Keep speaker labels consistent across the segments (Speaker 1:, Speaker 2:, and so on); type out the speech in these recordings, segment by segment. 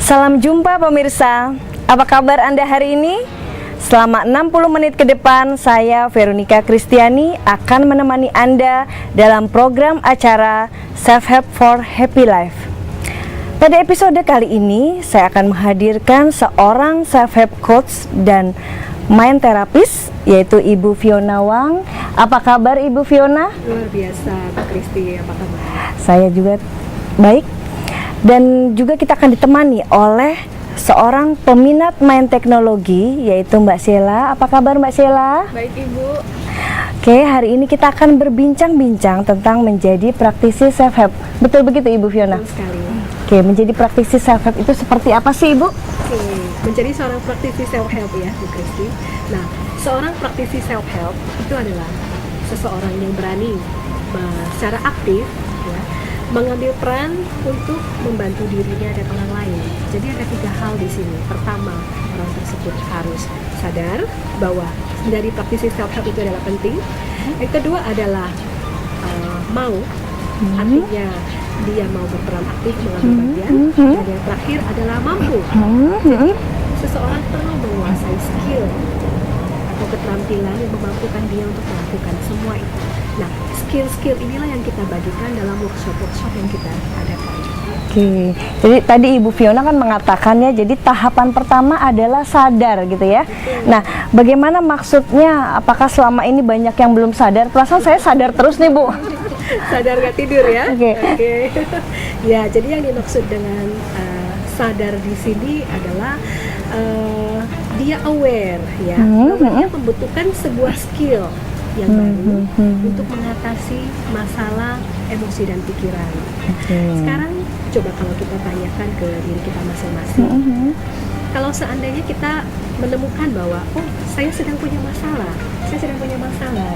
Speaker 1: Salam jumpa pemirsa. Apa kabar Anda hari ini? Selama 60 menit ke depan, saya Veronica Kristiani akan menemani Anda dalam program acara Self Help for Happy Life. Pada episode kali ini, saya akan menghadirkan seorang self help coach dan mind therapist, yaitu Ibu Fiona Wang. Apa kabar Ibu Fiona?
Speaker 2: Luar biasa, Bu Kristi, apa kabar?
Speaker 1: Saya juga baik. Dan juga kita akan ditemani oleh seorang peminat main teknologi, yaitu Mbak Sheila. Apa kabar Mbak Sheila?
Speaker 2: Baik Ibu.
Speaker 1: Oke, hari ini kita akan berbincang-bincang tentang menjadi praktisi self help. Betul begitu Ibu Fiona?
Speaker 2: Betul sekali.
Speaker 1: Oke, menjadi praktisi self help itu seperti apa sih Ibu?
Speaker 2: Oke, menjadi seorang praktisi self help ya Bu Kristi. Nah, seorang praktisi self help itu adalah seseorang yang berani secara aktif ya, mengambil peran untuk membantu dirinya dan orang lain. Jadi ada 3 hal di sini. Pertama, orang tersebut harus sadar bahwa menjadi praktisi self help itu adalah penting. Yang kedua adalah mau, artinya dia mau berperan aktif mengambil bagian. Dan yang terakhir adalah mampu. Jadi seseorang perlu menguasai skill atau keterampilan yang memampukan dia untuk melakukan semua itu. Nah, skill-skill inilah yang kita bagikan dalam workshop-workshop yang kita adakan.
Speaker 1: Oke, jadi tadi Ibu Fiona kan mengatakannya, jadi tahapan pertama adalah sadar gitu ya. Nah, bagaimana maksudnya? Apakah selama ini banyak yang belum sadar? Perasaan saya sadar terus nih Bu.
Speaker 2: Sadar gak tidur ya?
Speaker 1: Oke.
Speaker 2: Ya, jadi yang dimaksud dengan sadar di sini adalah dia aware ya, bahwa dia membutuhkan sebuah skill yang baru untuk mengatasi masalah emosi dan pikiran. Sekarang coba kalau kita tanyakan ke diri kita masing-masing, kalau seandainya kita menemukan bahwa saya sedang punya masalah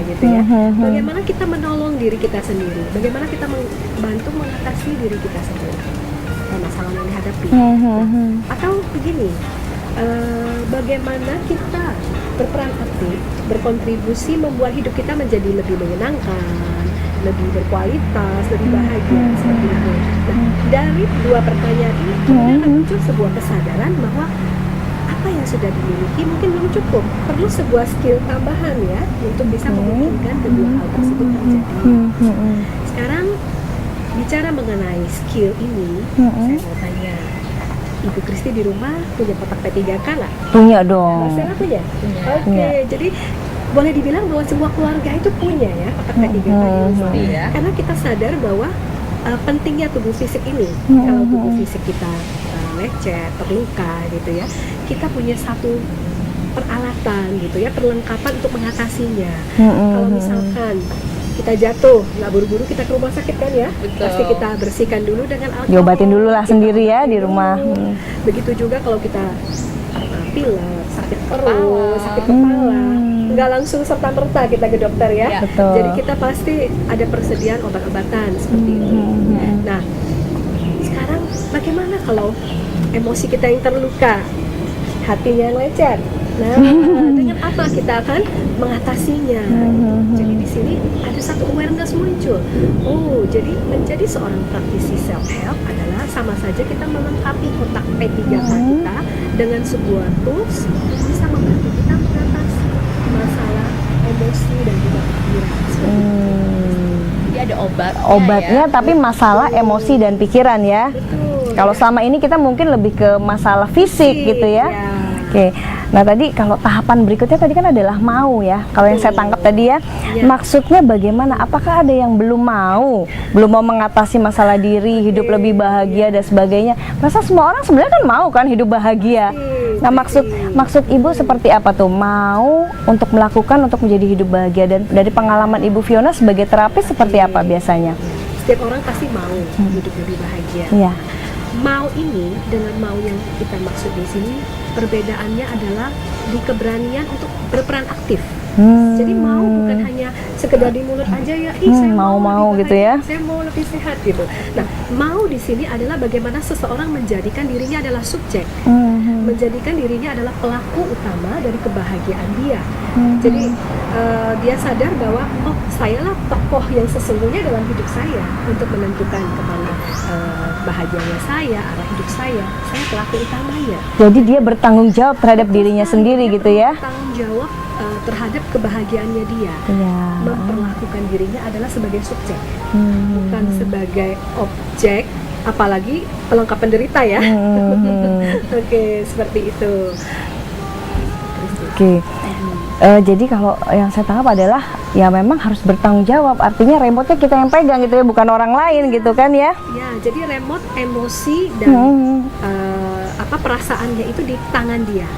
Speaker 2: gitu ya, bagaimana kita menolong diri kita sendiri, bagaimana kita membantu mengatasi diri kita sendiri masalah yang dihadapi, atau begini, bagaimana kita berperan aktif, berkontribusi membuat hidup kita menjadi lebih menyenangkan, lebih berkualitas, lebih bahagia, seperti itu. Nah, dari 2 pertanyaan ini kemudian akan muncul sebuah kesadaran bahwa apa yang sudah dimiliki mungkin belum cukup, perlu sebuah skill tambahan ya untuk bisa memungkinkan kedua hal tersebut terjadi. Sekarang bicara mengenai skill ini, saya mau tanya, Ibu Kristi di rumah punya kotak P3K nggak?
Speaker 1: Punya dong.
Speaker 2: Masalah punya? Oke, jadi boleh dibilang bahwa semua keluarga itu punya ya kotak P3K di rumah. Karena kita sadar bahwa pentingnya tubuh fisik ini. Kalau tubuh fisik kita lecet, terluka gitu ya, kita punya satu peralatan gitu ya, perlengkapan untuk mengatasinya. Kalau misalkan kita jatuh, nggak buru-buru kita ke rumah sakit kan ya? Betul. Pasti kita bersihkan dulu dengan alkohol.
Speaker 1: Diobatin dulu lah sendiri ya di rumah.
Speaker 2: Begitu juga kalau kita pilek, sakit perut, sakit kepala, nggak langsung serta-merta kita ke dokter ya.
Speaker 1: Betul.
Speaker 2: Jadi kita pasti ada persediaan obat-obatan seperti itu. Nah, sekarang bagaimana kalau emosi kita yang terluka, hatinya yang lecet? Nah, dengan apa kita akan mengatasinya? Jadi di sini ada satu awareness muncul. Jadi menjadi seorang praktisi self help adalah sama saja kita melengkapi kotak P3K kita dengan sebuah tools yang bisa membantu kita mengatasi masalah emosi dan juga pikiran.
Speaker 3: Jadi ada
Speaker 1: obatnya ya. Tapi masalah emosi dan pikiran ya.
Speaker 2: Betul.
Speaker 1: Kalau selama ini kita mungkin lebih ke masalah fisik gitu ya. Oke. Nah tadi kalau tahapan berikutnya tadi kan adalah mau ya. Kalau yang saya tangkap tadi ya, maksudnya bagaimana? Apakah ada yang belum mau mengatasi masalah diri, hidup lebih bahagia dan sebagainya? Masa semua orang sebenarnya kan mau kan hidup bahagia. Nah maksud Ibu seperti apa tuh? Mau untuk melakukan untuk menjadi hidup bahagia, dan dari pengalaman Ibu Fiona sebagai terapis seperti apa biasanya?
Speaker 2: Setiap orang pasti mau hidup lebih bahagia.
Speaker 1: Iya.
Speaker 2: Mau ini dengan mau yang kita maksud di sini, perbedaannya adalah di keberanian untuk berperan aktif. Jadi mau bukan hanya sekedar di mulut aja ya, saya
Speaker 1: mau
Speaker 2: lebih
Speaker 1: gitu ya.
Speaker 2: bahagia, saya mau lebih sehat gitu. Nah, mau di sini adalah bagaimana seseorang menjadikan dirinya adalah subjek, menjadikan dirinya adalah pelaku utama dari kebahagiaan dia. Jadi dia sadar bahwa oh, sayalah tokoh yang sesungguhnya dalam hidup saya untuk menentukan kemana bahagianya saya, arah hidup saya pelaku utamanya.
Speaker 1: Jadi dia bertanggung jawab terhadap dirinya sendiri
Speaker 2: Dia
Speaker 1: gitu ya.
Speaker 2: bertanggung jawab terhadap kebahagiaannya dia.
Speaker 1: Iya.
Speaker 2: Memperlakukan dirinya adalah sebagai subjek, bukan sebagai objek, apalagi pelengkap penderita ya. Oke, seperti itu.
Speaker 1: Oke. Jadi kalau yang saya tangkap adalah ya memang harus bertanggung jawab. Artinya remote-nya kita yang pegang gitu ya, bukan orang lain gitu kan ya.
Speaker 2: Ya, jadi remote emosi dan perasaannya itu di tangan dia.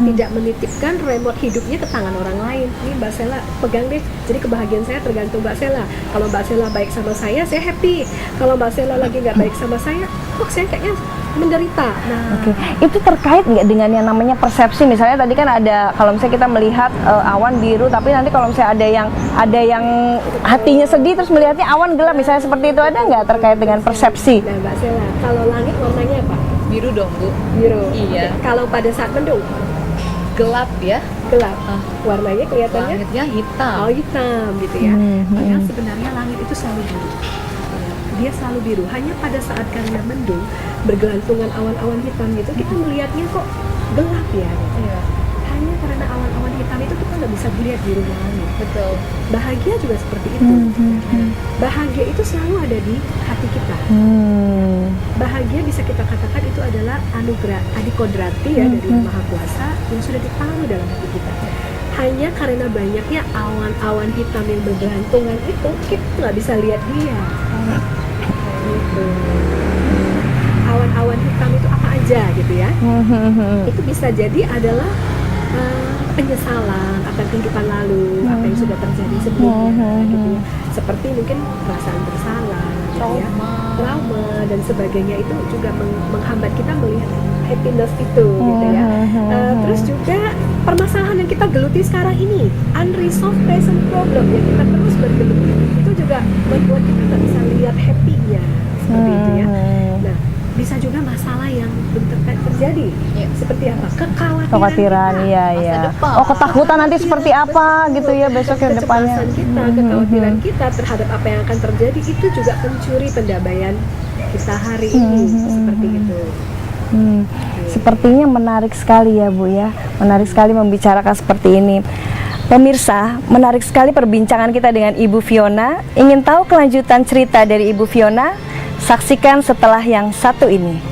Speaker 2: Tidak menitipkan remote hidupnya ke tangan orang lain. Ini Mbak Sela pegang deh. Jadi kebahagiaan saya tergantung Mbak Sela. Kalau Mbak Sela baik sama saya happy. Kalau Mbak Sela lagi nggak baik sama saya saya kayaknya menderita. Nah,
Speaker 1: Oke. Itu terkait nggak dengan yang namanya persepsi? Misalnya tadi kan ada, kalau misalnya kita melihat awan biru, tapi nanti kalau misalnya ada yang hatinya sedih terus melihatnya awan gelap, misalnya seperti itu, ada nggak terkait dengan persepsi?
Speaker 2: Nah, Mbak Sela, kalau langit warnanya apa?
Speaker 3: Biru dong, Bu.
Speaker 2: Biru.
Speaker 3: Iya.
Speaker 2: Oke. Kalau pada saat mendung,
Speaker 3: Gelap ya.
Speaker 2: gelap. Warnanya kelihatannya
Speaker 3: Langitnya hitam.
Speaker 2: hitam gitu ya. Padahal sebenarnya langit itu selalu biru. Dia selalu biru. Hanya pada saat karena mendung, bergelantungan awan-awan hitam gitu, kita melihatnya kok gelap ya. Gitu.
Speaker 3: Iya.
Speaker 2: Hanya karena awan-awan hitam itu kita nggak bisa melihat biru langit.
Speaker 3: Betul.
Speaker 2: Bahagia juga seperti itu. Bahagia itu selalu ada di hati kita. Bahagia bisa kita katakan itu adalah anugerah adikodrati ya dari Yang Maha Kuasa yang sudah ditaruh dalam hati kita. Hanya karena banyaknya awan-awan hitam yang bergelantungan itu kita nggak bisa lihat dia. Gitu. Awan-awan hitam itu apa aja gitu ya? Itu bisa jadi adalah penyesalan akan kehidupan lalu, apa yang sudah terjadi sebelumnya, gitu ya. Seperti mungkin perasaan bersalah, gitu ya, trauma dan sebagainya itu juga menghambat kita melihat happiness itu, gitu ya. Terus juga permasalahan yang kita geluti sekarang ini, unresolved present problem yang kita terus bergelut, itu juga membuat kita nggak bisa lihat happy-nya, seperti itu ya. Nah, bisa juga masalah yang belum terjadi, seperti apa?
Speaker 1: Kekhawatiran, iya.
Speaker 3: depan.
Speaker 1: Oh, ketakutan nanti seperti apa gitu ya besok ke depannya.
Speaker 2: Kecemasan kita, kekhawatiran kita terhadap apa yang akan terjadi itu juga pencuri pendamaian kita hari ini, seperti itu.
Speaker 1: Sepertinya menarik sekali ya Bu ya, menarik sekali membicarakan seperti ini. Pemirsa, menarik sekali perbincangan kita dengan Ibu Fiona. Ingin tahu kelanjutan cerita dari Ibu Fiona? Saksikan setelah yang satu ini.